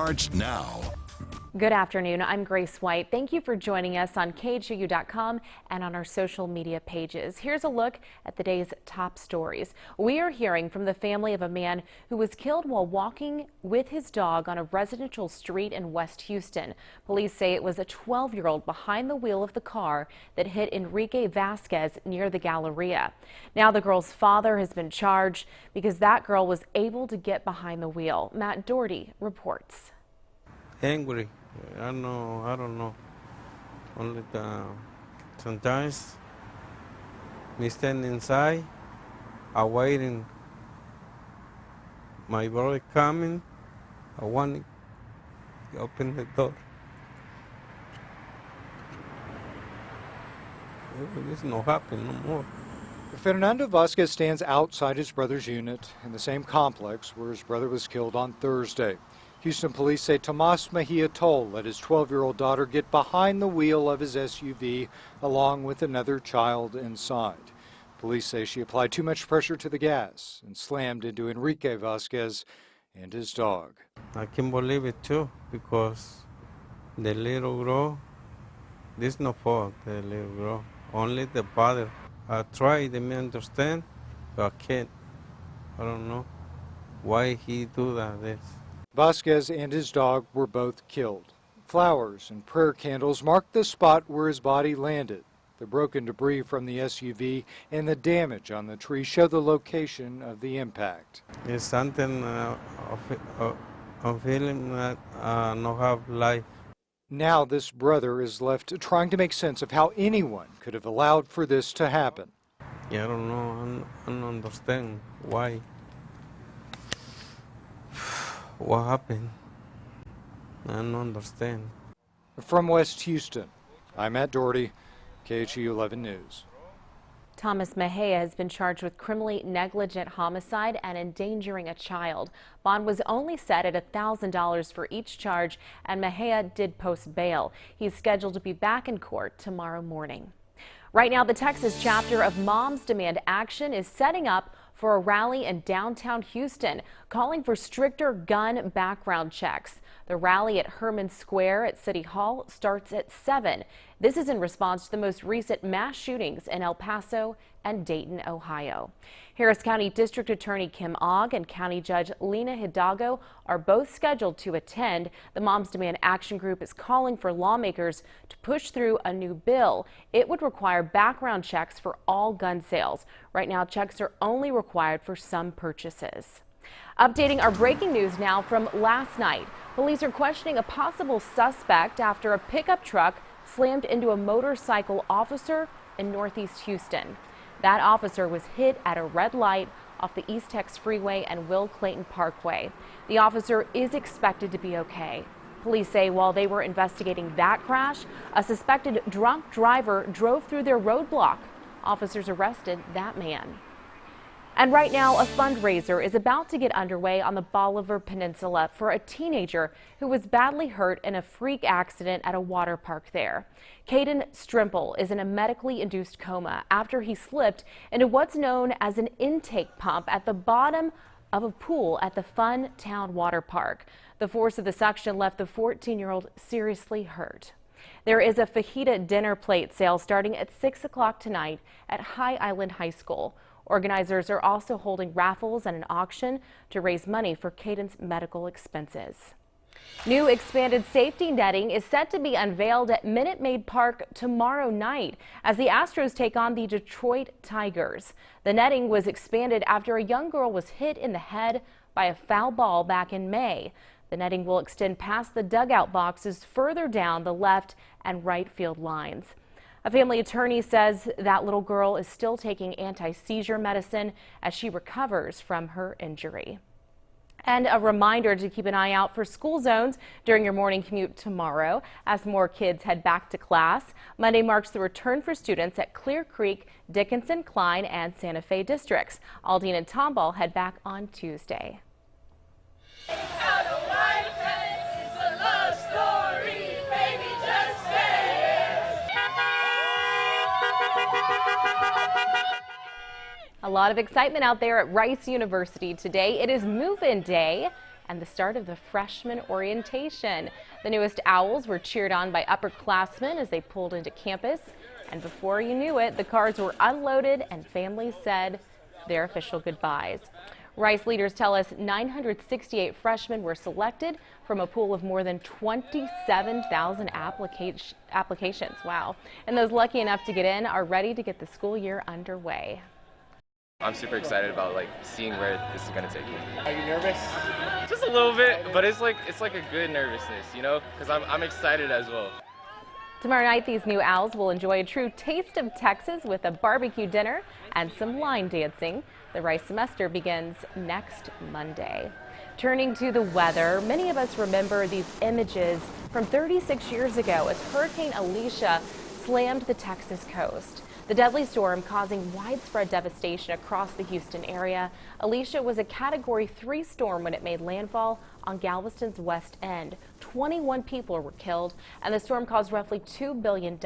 Starts now. Good afternoon. I'm Grace White. Thank you for joining us on KHOU.com and on our social media pages. Here's a look at the day's top stories. We are hearing from the family of a man who was killed while walking with his dog on a residential street in West Houston. Police say it was a 12-year-old behind the wheel of the car that hit Enrique Vasquez near the Galleria. Now the girl's father has been charged because that girl was able to get behind the wheel. Matt Doherty reports. Angry. I don't know. Only sometimes me standing inside, I waiting. My brother coming. I want to open the door. This no happen no more. Fernando Vasquez stands outside his brother's unit in the same complex where his brother was killed on Thursday. Houston police say Tomas Mejia Toll let his 12-year-old daughter get behind the wheel of his SUV along with another child inside. Police say she applied too much pressure to the gas and slammed into Enrique Vasquez and his dog. I can't believe it too because the little girl, this no fault, the little girl, only the father. I try to understand, but I can't. I don't know why he do that. This. Vasquez and his dog were both killed. Flowers and prayer candles marked the spot where his body landed. The broken debris from the SUV and the damage on the tree show the location of the impact. It's something I'm feeling that no have life. Now this brother is left trying to make sense of how anyone could have allowed for this to happen. Yeah, I don't know. I don't understand why. What happened? I don't understand. From West Houston, I'm Matt Doherty, KHOU 11 News. Thomas Mejia has been charged with criminally negligent homicide and endangering a child. Bond was only set at $1,000 for each charge, and Mejia did post bail. He's scheduled to be back in court tomorrow morning. Right now, the Texas chapter of Moms Demand Action is setting up for a rally in downtown Houston, calling for stricter gun background checks. The rally at Herman Square at City Hall starts at 7. This is in response to the most recent mass shootings in El Paso and Dayton, Ohio. Harris County District Attorney Kim Ogg and County Judge Lena Hidalgo are both scheduled to attend. The Moms Demand Action Group is calling for lawmakers to push through a new bill. It would require background checks for all gun sales. Right now, checks are only required for some purchases. Updating our breaking news now from last night. Police are questioning a possible suspect after a pickup truck slammed into a motorcycle officer in Northeast Houston. That officer was hit at a red light off the East Tex Freeway and Will Clayton Parkway. The officer is expected to be okay. Police say while they were investigating that crash, a suspected drunk driver drove through their roadblock. Officers arrested that man. And right now, a fundraiser is about to get underway on the Bolivar Peninsula for a teenager who was badly hurt in a freak accident at a water park there. Caden Strimple is in a medically induced coma after he slipped into what's known as an intake pump at the bottom of a pool at the Fun Town Water Park. The force of the suction left the 14-year-old seriously hurt. There is a fajita dinner plate sale starting at 6 o'clock tonight at High Island High School. Organizers are also holding raffles and an auction to raise money for Caden's medical expenses. New expanded safety netting is set to be unveiled at Minute Maid Park tomorrow night as the Astros take on the Detroit Tigers. The netting was expanded after a young girl was hit in the head by a foul ball back in May. The netting will extend past the dugout boxes further down the left and right field lines. A family attorney says that little girl is still taking anti-seizure medicine as she recovers from her injury. And a reminder to keep an eye out for school zones during your morning commute tomorrow as more kids head back to class. Monday marks the return for students at Clear Creek, Dickinson, Klein, and Santa Fe districts. Aldine and Tomball head back on Tuesday. A lot of excitement out there at Rice University today. It is move-in day and the start of the freshman orientation. The newest Owls were cheered on by upperclassmen as they pulled into campus. And before you knew it, the cars were unloaded and families said their official goodbyes. Rice leaders tell us 968 freshmen were selected from a pool of more than 27,000 applications. Wow. And those lucky enough to get in are ready to get the school year underway. I'm super excited about seeing where this is gonna take me. Are you nervous? Just a little bit, but it's like a good nervousness, you know, because I'm excited as well. Tomorrow night, these new Owls will enjoy a true taste of Texas with a barbecue dinner and some line dancing. The Rice semester begins next Monday. Turning to the weather, many of us remember these images from 36 years ago as Hurricane Alicia slammed the Texas coast. The deadly storm causing widespread devastation across the Houston area. Alicia was a Category 3 storm when it made landfall on Galveston's west end. 21 people were killed, and the storm caused roughly $2 billion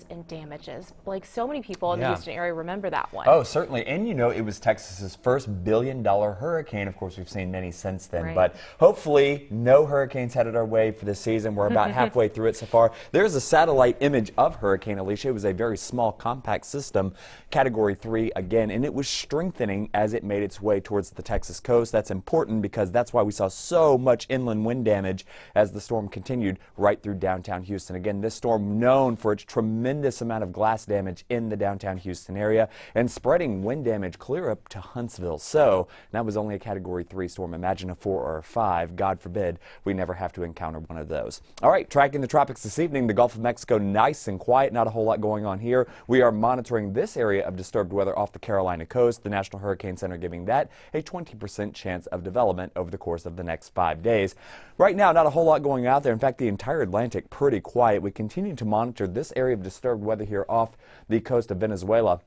in damages. Blake, so many people in the Houston area remember that one. Oh, certainly. And you know, it was Texas's first billion-dollar hurricane. Of course, we've seen many since then, but hopefully no hurricanes headed our way for this season. We're about halfway through it so far. There's a satellite image of Hurricane Alicia. It was a very small, compact system, Category 3 again, and it was strengthening as it made its way towards the Texas coast. That's important because that's why we saw so much inland wind damage as the storm continued right through downtown Houston. Again, this storm known for its tremendous amount of glass damage in the downtown Houston area and spreading wind damage clear up to Huntsville. So that was only a Category 3 storm. Imagine a 4 or a 5. God forbid we never have to encounter one of those. All right, tracking the tropics this evening, the Gulf of Mexico nice and quiet, not a whole lot going on here. We are monitoring this area of disturbed weather off the Carolina coast. The National Hurricane Center giving that a 20% chance of development over the course of the next 5 days. Right now, not a whole lot going out there. In fact, the entire Atlantic pretty quiet. We continue to monitor this area of disturbed weather here off the coast of Venezuela.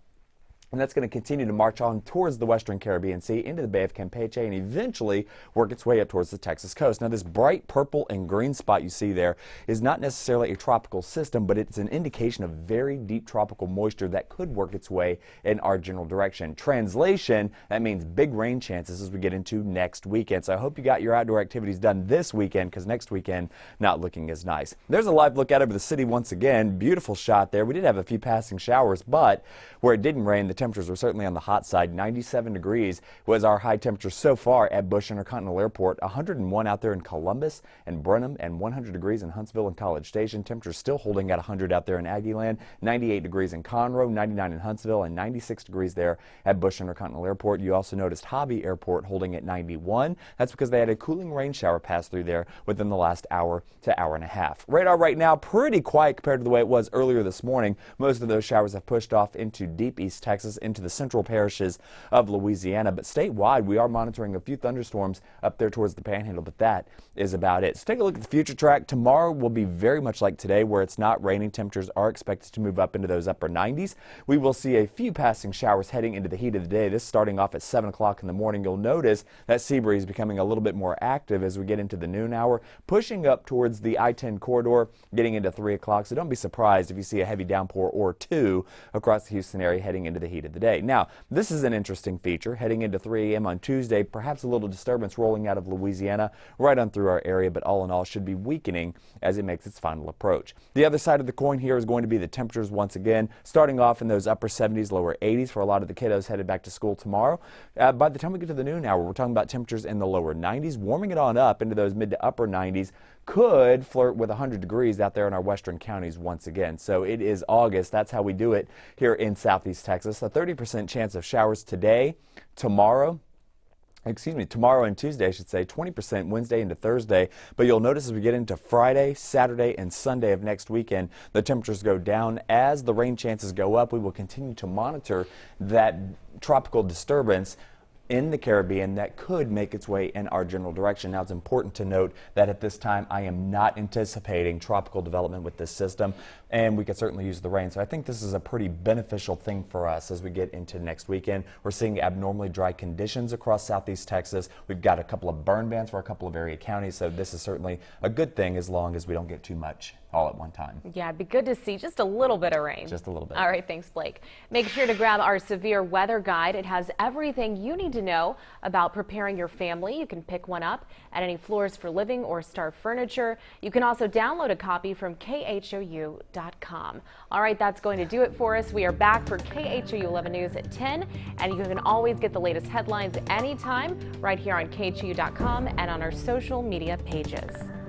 And that's going to continue to march on towards the western Caribbean Sea into the Bay of Campeche and eventually work its way up towards the Texas coast. Now, this bright purple and green spot you see there is not necessarily a tropical system, but it's an indication of very deep tropical moisture that could work its way in our general direction. Translation, that means big rain chances as we get into next weekend. So I hope you got your outdoor activities done this weekend because next weekend not looking as nice. There's a live look out over the city once again. Beautiful shot there. We did have a few passing showers, but where it didn't rain, the temperatures were certainly on the hot side. 97 degrees was our high temperature so far at Bush Intercontinental Airport. 101 out there in Columbus and Brenham, and 100 degrees in Huntsville and College Station. Temperatures still holding at 100 out there in Aggieland. 98 degrees in Conroe, 99 in Huntsville, and 96 degrees there at Bush Intercontinental Airport. You also noticed Hobby Airport holding at 91. That's because they had a cooling rain shower pass through there within the last hour to hour and a half. Radar right now pretty quiet compared to the way it was earlier this morning. Most of those showers have pushed off into deep East Texas, into the central parishes of Louisiana, but statewide we are monitoring a few thunderstorms up there towards the Panhandle, but that is about it. So take a look at the future track. Tomorrow will be very much like today, where it's not raining. Temperatures are expected to move up into those upper 90s. We will see a few passing showers heading into the heat of the day. This starting off at 7 o'clock in the morning. You'll notice that sea breeze becoming a little bit more active as we get into the noon hour, pushing up towards the I-10 corridor, getting into 3 o'clock. So don't be surprised if you see a heavy downpour or two across the Houston area heading into the heat of the day. Now, this is an interesting feature heading into 3 a.m. on Tuesday. Perhaps a little disturbance rolling out of Louisiana right on through our area, but all in all should be weakening as it makes its final approach. The other side of the coin here is going to be the temperatures once again, starting off in those upper 70s, lower 80s for a lot of the kiddos headed back to school tomorrow. By the time we get to the noon hour, we're talking about temperatures in the lower 90s, warming it on up into those mid to upper 90s. Could flirt with 100 degrees out there in our western counties once again. So it is August. That's how we do it here in southeast Texas. A 30% chance of showers today, tomorrow and Tuesday, I should say, 20% Wednesday into Thursday. But you'll notice as we get into Friday, Saturday, and Sunday of next weekend, the temperatures go down. As the rain chances go up, we will continue to monitor that tropical disturbance in the Caribbean that could make its way in our general direction. Now, it's important to note that at this time I am not anticipating tropical development with this system, and we could certainly use the rain. So I think this is a pretty beneficial thing for us as we get into next weekend. We're seeing abnormally dry conditions across southeast Texas. We've got a couple of burn bans for a couple of area counties, so this is certainly a good thing as long as we don't get too much all at one time. Yeah, it'd be good to see just a little bit of rain. Just a little bit. All right, thanks, Blake. Make sure to grab our severe weather guide. It has everything you need to know about preparing your family. You can pick one up at any Floors for Living or Star Furniture. You can also download a copy from khou.com. All right, that's going to do it for us. We are back for KHOU 11 News at 10, and you can always get the latest headlines anytime right here on khou.com and on our social media pages.